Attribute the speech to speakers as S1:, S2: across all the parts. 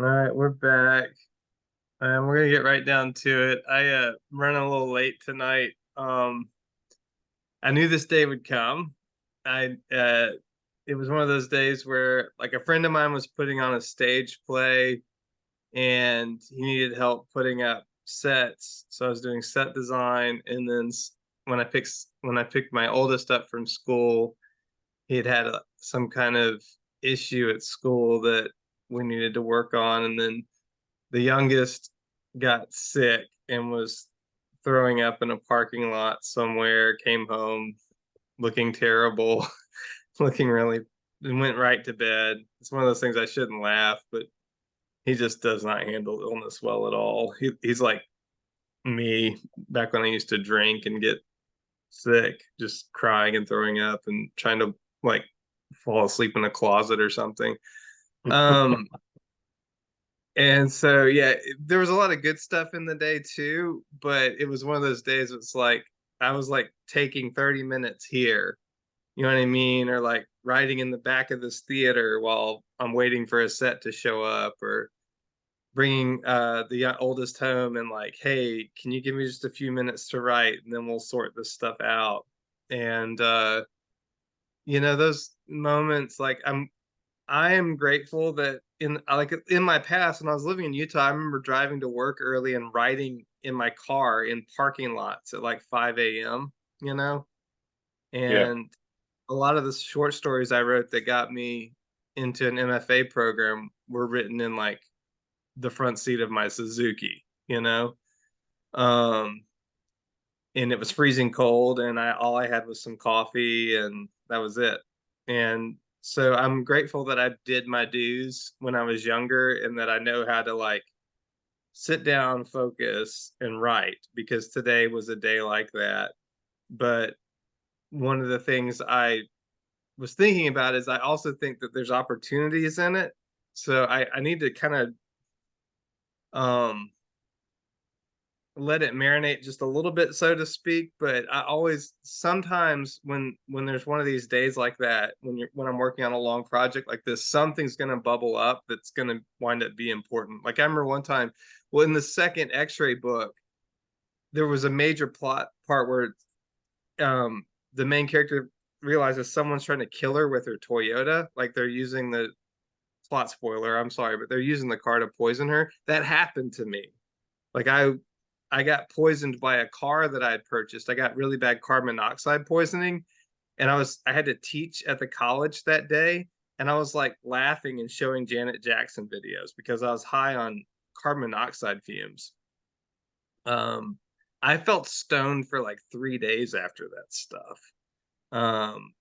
S1: All right, we're back, and we're gonna get right down to it. I running a little late tonight. I knew this day would come. I It was one of those days where like a friend of mine was putting on a stage play, and he needed help putting up sets. So I was doing set design, and then when I picked my oldest up from school, he had some kind of issue at school that we needed to work on, and then the youngest got sick and was throwing up in a parking lot somewhere, came home looking terrible, looking really, and went right to bed. It's one of those things I shouldn't laugh, but he just does not handle illness well at all. He's like me back when I used to drink and get sick, just crying and throwing up and trying to like fall asleep in a closet or something. Um, And so, yeah, there was a lot of good stuff in the day too, but it was one of those days. It's like I was like taking 30 minutes here, you know what I mean? Or like riding in the back of this theater while I'm waiting for a set to show up, or bringing the oldest home and like, hey, can you give me just a few minutes to write and then we'll sort this stuff out. And those moments, like I am grateful that in my past when I was living in Utah, I remember driving to work early and writing in my car in parking lots at like 5 a.m., you know?
S2: Yeah.
S1: And a lot of the short stories I wrote that got me into an MFA program were written in like the front seat of my Suzuki, you know? Um, and it was freezing cold, and I all I had was some coffee, and that was it. And so I'm grateful that I did my dues when I was younger, and that I know how to like sit down, focus, and write, because today was a day like that. But one of the things I was thinking about is I also think that there's opportunities in it. So I need to kind of um let it marinate just a little bit, so to speak. But I always sometimes when there's one of these days like that, when I'm working on a long project like this, something's gonna bubble up that's gonna wind up being important. Like I remember one time, well, in the second X-ray book, there was a major plot part where the main character realizes someone's trying to kill her with her Toyota. Like they're using the plot spoiler, I'm sorry, but they're using the car to poison her. That happened to me. Like I got poisoned by a car that I had purchased. I got really bad carbon monoxide poisoning, and I had to teach at the college that day, and I was like laughing and showing Janet Jackson videos because I was high on carbon monoxide fumes. Um, I felt stoned for like 3 days after that stuff. Um,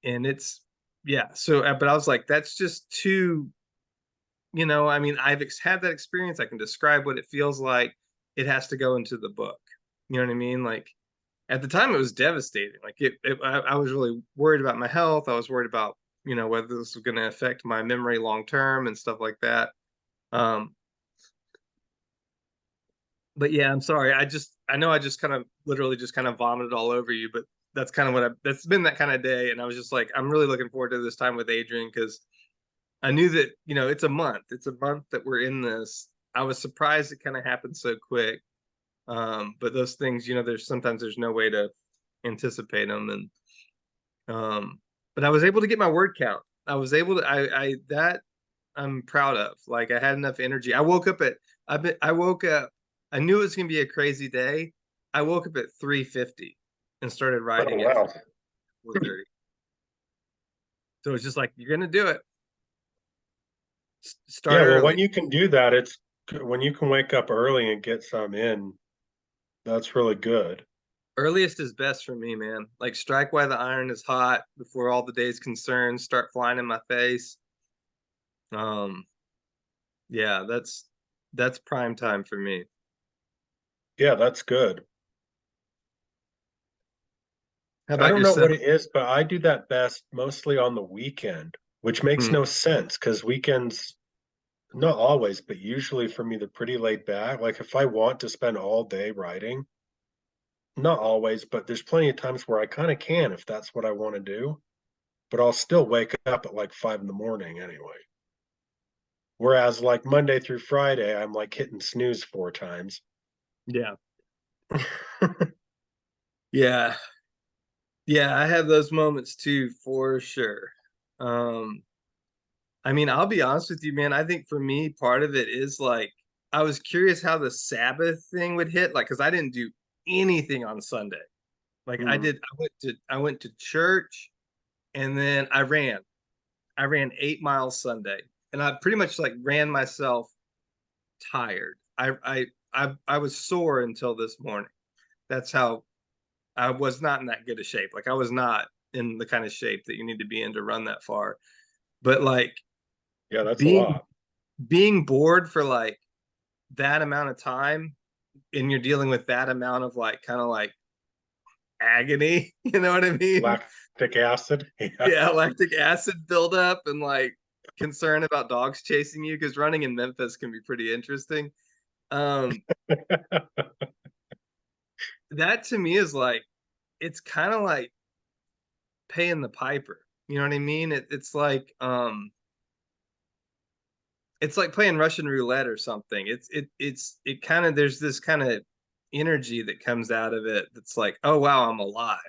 S1: and it's yeah. So, but I was like, that's just too. I mean, had that experience. I can describe what it feels like. It has to go into the book. You know what I mean? Like at the time, it was devastating. Like I was really worried about my health. I was worried about whether this was going to affect my memory long term and stuff like that. Um, but yeah, I'm sorry. I know I just kind of literally just kind of vomited all over you, but that's kind of that's been that kind of day. And I was just like, I'm really looking forward to this time with Adrian, because I knew that, it's a month. It's a month that we're in this. I was surprised it kind of happened so quick. But those things, there's no way to anticipate them. And but I was able to get my word count. I was able to I that I'm proud of. Like I had enough energy. I woke up, I knew it was gonna be a crazy day. I woke up at 3:50 and started
S2: Oh,
S1: writing at
S2: wow.
S1: 4:30. So it's just like you're gonna do it.
S2: Yeah,
S1: Start
S2: well, when
S1: early.
S2: you can do that, when you can wake up early and get some in, that's really good.
S1: Earliest is best for me, man. Like strike while the iron is hot before all the day's concerns start flying in my face. Um, yeah, that's prime time for me.
S2: Yeah, that's good.
S1: How
S2: I
S1: about
S2: don't know what
S1: yourself?
S2: it is, but I do that best mostly on the weekend, which makes
S1: Hmm.
S2: no sense because weekends, not always, but usually for me, they're pretty laid back. Like if I want to spend all day writing, not always, but there's plenty of times where I kind of can if that's what I want to do, but I'll still wake up at like 5 in the morning anyway. Whereas like Monday through Friday, I'm like hitting snooze 4 times.
S1: Yeah. Yeah. Yeah, I have those moments too, for sure. Um, I mean, I'll be honest with you, man. I think for me, part of it is like I was curious how the Sabbath thing would hit, like, because I didn't do anything on Sunday. Like I
S2: Mm.
S1: did, I went to church and then I ran. I ran 8 miles Sunday, and I pretty much like ran myself tired. I was sore until this morning. That's how I was not in that good a shape. Like I was not in the kind of shape that you need to be in to run that far. But like
S2: Yeah, that's a
S1: being
S2: lot.
S1: being bored for like that amount of time and you're dealing with that amount of like kind of like agony, you know what I mean?
S2: Lactic acid. Yeah.
S1: Yeah, lactic acid buildup and like concern about dogs chasing you because running in Memphis can be pretty interesting. Um, that to me is like it's kind of like paying the piper. You know what I mean? It's like playing Russian roulette or something. It kind of there's this kind of energy that comes out of it that's like, oh wow, I'm alive.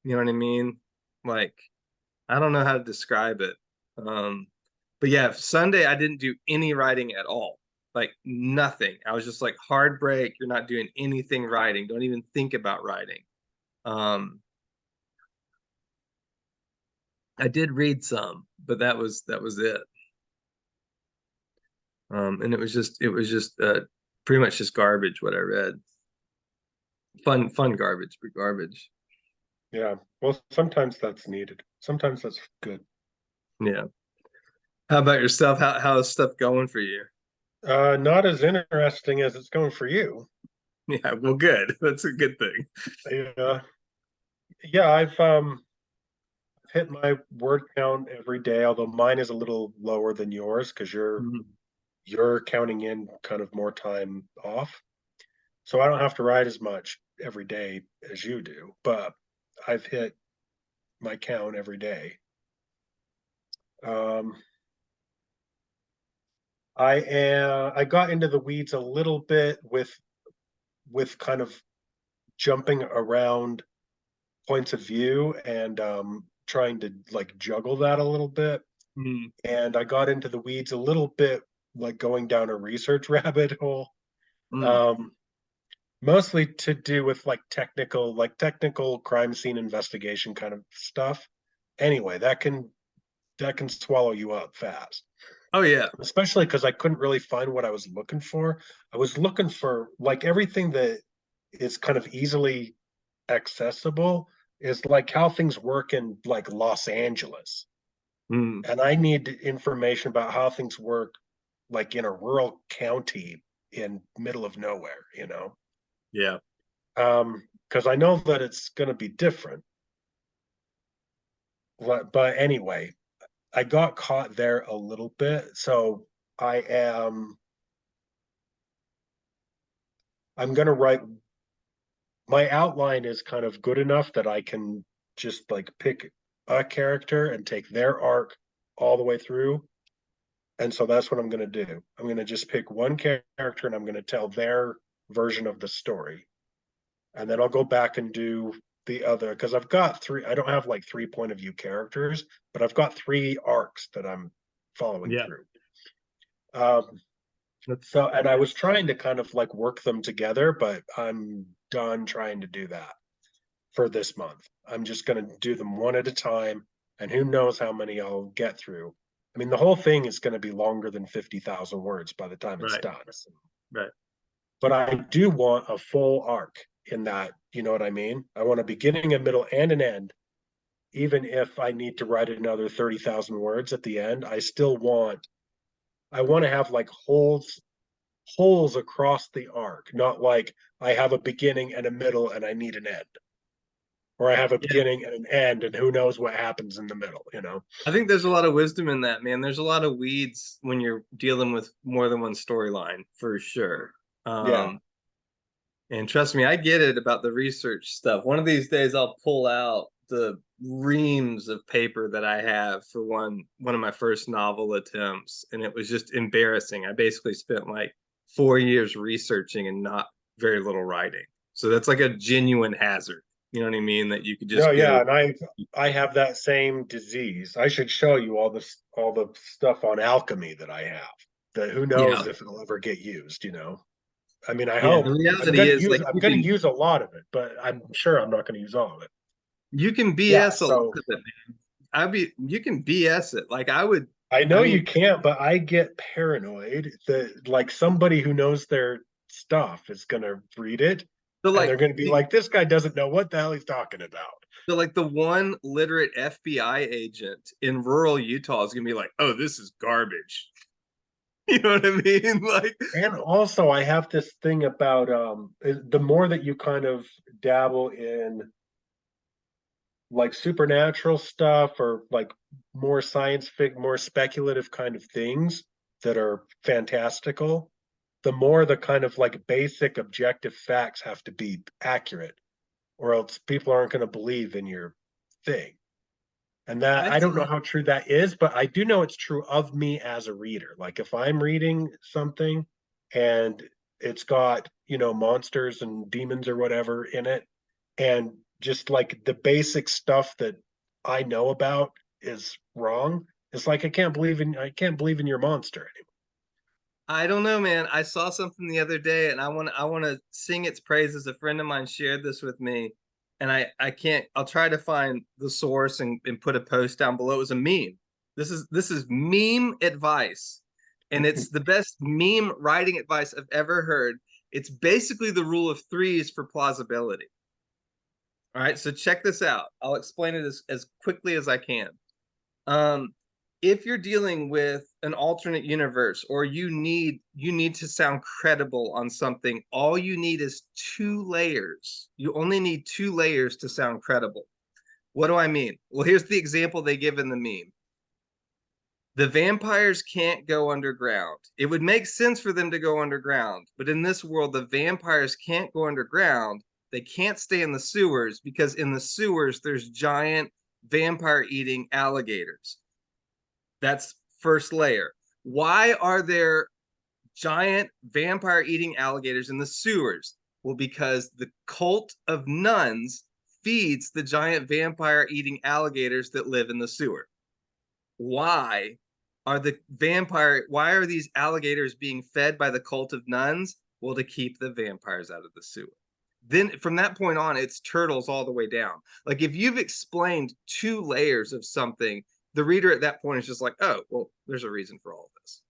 S1: You know what I mean? Like I don't know how to describe it. Um, but yeah, Sunday I didn't do any writing at all. Like nothing. I was just like hard break. You're not doing anything writing. Don't even think about writing. Um, I did read some, but that was it. And it was just pretty much just garbage what I read. Fun garbage, but garbage.
S2: Yeah. Well, sometimes that's needed. Sometimes that's good.
S1: Yeah. How about yourself? How's stuff going for you?
S2: Not as interesting as it's going for you.
S1: Yeah, well, good. That's a good thing.
S2: Yeah. Yeah, I've hit my word count every day, although mine is a little lower than yours because
S1: Mhm.
S2: you're counting in kind of more time off. So I don't have to ride as much every day as you do, but I've hit my count every day. Um, I got into the weeds a little bit with kind of jumping around points of view and trying to like juggle that a little bit.
S1: Mhm.
S2: And I got into the weeds a little bit, like going down a research rabbit hole.
S1: Mhm.
S2: Um, Mostly to do with like technical crime scene investigation kind of stuff. Anyway, that can swallow you up fast,
S1: Oh yeah.
S2: especially because I couldn't really find what I was looking for. I was looking for like everything that is kind of easily accessible is like how things work in like Los Angeles.
S1: Mhm.
S2: And I need information about how things work like in a rural county in middle of nowhere.
S1: Yeah.
S2: Because I know that it's going to be different. But anyway, I got caught there a little bit. So I am, I'm going to write, my outline is kind of good enough that I can just like pick a character and take their arc all the way through. And so that's what I'm going to do. I'm going to just pick one character and I'm going to tell their version of the story. And then I'll go back and do the other because I've got three. I don't have like three point of view characters, but I've got three arcs that I'm following
S1: Yeah.
S2: through. Um,
S1: That's
S2: so, and I was trying to kind of like work them together, but I'm done trying to do that for this month. I'm just going to do them one at a time, and who knows how many I'll get through. I mean, the whole thing is going to be longer than 50,000 words by the time it's
S1: right.
S2: done.
S1: Right.
S2: But I do want a full arc in that. You know what I mean? I want a beginning, a middle, and an end. Even if I need to write another 30,000 words at the end, I want to have like holes across the arc, not like I have a beginning and a middle and I need an end. Or I have a
S1: Yeah.
S2: beginning and an end and who knows what happens in the middle.
S1: I think there's a lot of wisdom in that, man. There's a lot of weeds when you're dealing with more than one storyline, for sure.
S2: Yeah.
S1: And trust me, I get it about the research stuff. One of these days, I'll pull out reams of paper that I have for one of my first novel attempts, and it was just embarrassing. I basically spent like 4 years researching and not very little writing. So that's like a genuine hazard. You know what I mean? That you could
S2: No,
S1: just
S2: yeah,
S1: go,
S2: and I have that same disease. I should show you all the stuff on alchemy that I have. That who
S1: yeah,
S2: knows if it'll ever get used, you know. I mean, I
S1: yeah. The
S2: hope
S1: reality is like
S2: I'm gonna use a lot of it, but I'm sure I'm not gonna use all of it.
S1: you can
S2: Yeah,
S1: BS a lot
S2: so
S1: of it, man. You can BS it. Like I would,
S2: I
S1: I
S2: know you
S1: mean,
S2: can't, but I get paranoid that like somebody who knows their stuff is gonna read it
S1: so
S2: and
S1: like
S2: they're gonna be like, this guy doesn't know what the hell he's talking about.
S1: the one literate FBI agent in rural Utah is gonna be like, oh, this is garbage. You know what I mean? Like,
S2: And also I have this thing about the more that you kind of dabble in like supernatural stuff or like more more speculative kind of things that are fantastical, the more the kind of like basic objective facts have to be accurate, or else people aren't going to believe in your thing. And that I
S1: that's
S2: don't know how true that is, but I do know it's true of me as a reader. Like if I'm reading something and it's got, you know, monsters and demons or whatever in it, and just like the basic stuff that I know about is wrong, it's like I can't believe in your monster anymore.
S1: I don't know, man. I saw something the other day, and I want to sing its praises. A friend of mine shared this with me, and I can't. I'll try to find the source and put a post down below. It was a meme. This is meme advice, and it's the best meme writing advice I've ever heard. It's basically the rule of threes for plausibility. All right, so check this out. I'll explain it as quickly as I can. Um, if you're dealing with an alternate universe or you need to sound credible on something, all you need is two layers. You only need two layers to sound credible. What do I mean? Well, here's the example they give in the meme. The vampires can't go underground. It would make sense for them to go underground, but in this world, the vampires can't go underground. They can't stay in the sewers because in the sewers, there's giant vampire eating alligators. That's first layer. Why are there giant vampire eating alligators in the sewers? Well, because the cult of nuns feeds the giant vampire eating alligators that live in the sewer. Why why are these alligators being fed by the cult of nuns? Well, to keep the vampires out of the sewer. Then from that point on, it's turtles all the way down. Like if you've explained two layers of something, the reader at that point is just like, oh, well, there's a reason for all of this.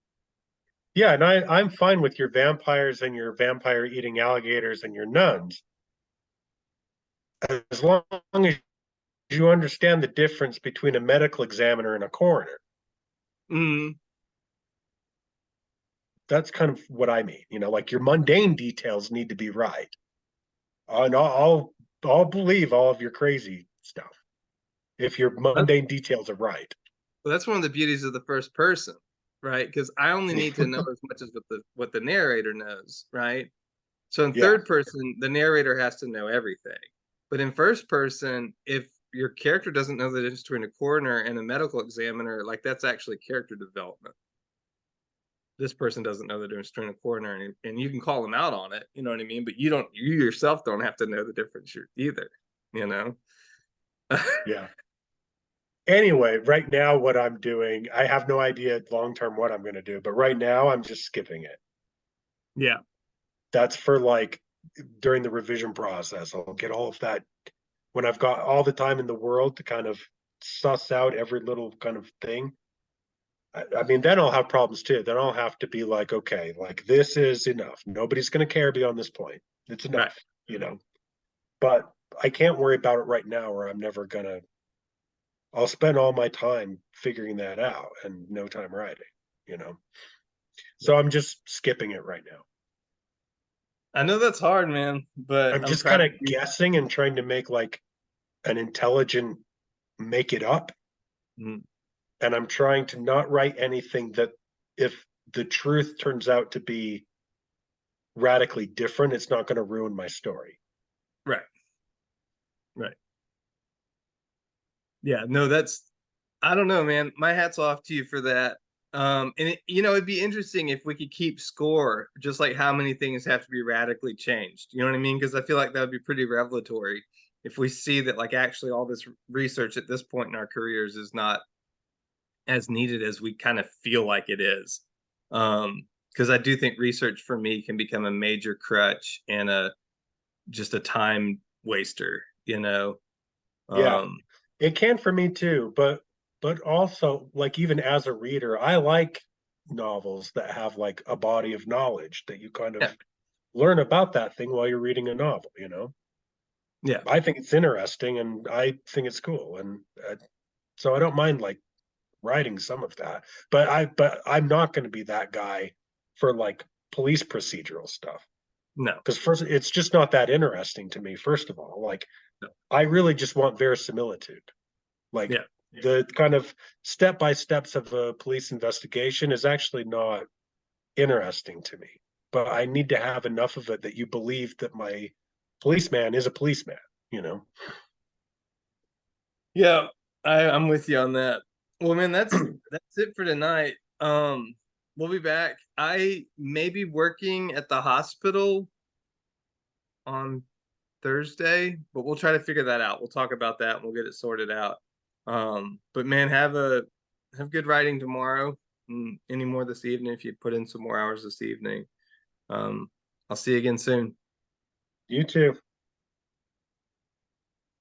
S2: Yeah, and I'm fine with your vampires and your vampire eating alligators and your nuns as long as you understand the difference between a medical examiner and a coroner.
S1: Mm,
S2: That's kind of what I mean. You know, like your mundane details need to be right. And I'll believe all of your crazy stuff if your
S1: that's,
S2: mundane details are right.
S1: that's one of the beauties of the first person, right? Because I only need to know as much as what the narrator knows, right? So in
S2: Yeah,
S1: third person, the narrator has to know everything. But in first person, if your character doesn't know the difference between a coroner and a medical examiner, like that's actually character development. This person doesn't know the difference between a coroner and you can call them out on it, you know what I mean? But you yourself don't have to know the difference either, you know?
S2: yeah. Anyway, right now, what I'm doing, I have no idea long term what I'm going to do, but right now, I'm just skipping it.
S1: Yeah.
S2: That's for like during the revision process. I'll get all of that when I've got all the time in the world to kind of suss out every little kind of thing. I mean, then I'll have problems too. Then I'll have to be like, okay, like this is enough. Nobody's going to care beyond this point. It's
S1: Right.
S2: enough, you know. But I can't worry about it right now, or I'm never gonna. I'll spend all my time figuring that out and no time writing, you know. So I'm just skipping it right now.
S1: I know that's hard, man, but
S2: I'm
S1: I'm
S2: just
S1: proud
S2: kind
S1: of
S2: of
S1: you.
S2: guessing and trying to make like an intelligent make it up.
S1: Mm,
S2: And I'm trying to not write anything that if the truth turns out to be radically different, it's not going to ruin my story.
S1: right. Right. Yeah, no, that's, I don't know, man. My hat's off to you for that. And it'd be interesting if we could keep score, just like how many things have to be radically changed. You know what I mean? Because I feel like that would be pretty revelatory if we see that like actually all this research at this point in our careers is not as needed as we kind of feel like it is. Because I do think research for me can become a major crutch and a just a time waster, you know.
S2: Yeah,
S1: Um,
S2: it can for me too, but also like even as a reader, I like novels that have like a body of knowledge that you kind of
S1: yeah,
S2: learn about that thing while you're reading a novel, you know?
S1: yeah,
S2: I think it's interesting and I think it's cool and so I don't mind like writing some of that. But I'm not going to be that guy for like police procedural stuff
S1: no,
S2: because first it's just not that interesting to me first of all. Like
S1: no,
S2: I really just want verisimilitude. Like
S1: yeah.
S2: the kind of step by steps of a police investigation is actually not interesting to me. But I need to have enough of it that you believe that my policeman is a policeman, you know?
S1: Yeah, I'm with you on that. Well, man, that's it for tonight. We'll be back. I may be working at the hospital on Thursday, but we'll try to figure that out. We'll talk about that and we'll get it sorted out. But man, have good writing tomorrow. And any more this evening if you put in some more hours this evening. Um, I'll see you again soon.
S2: You too.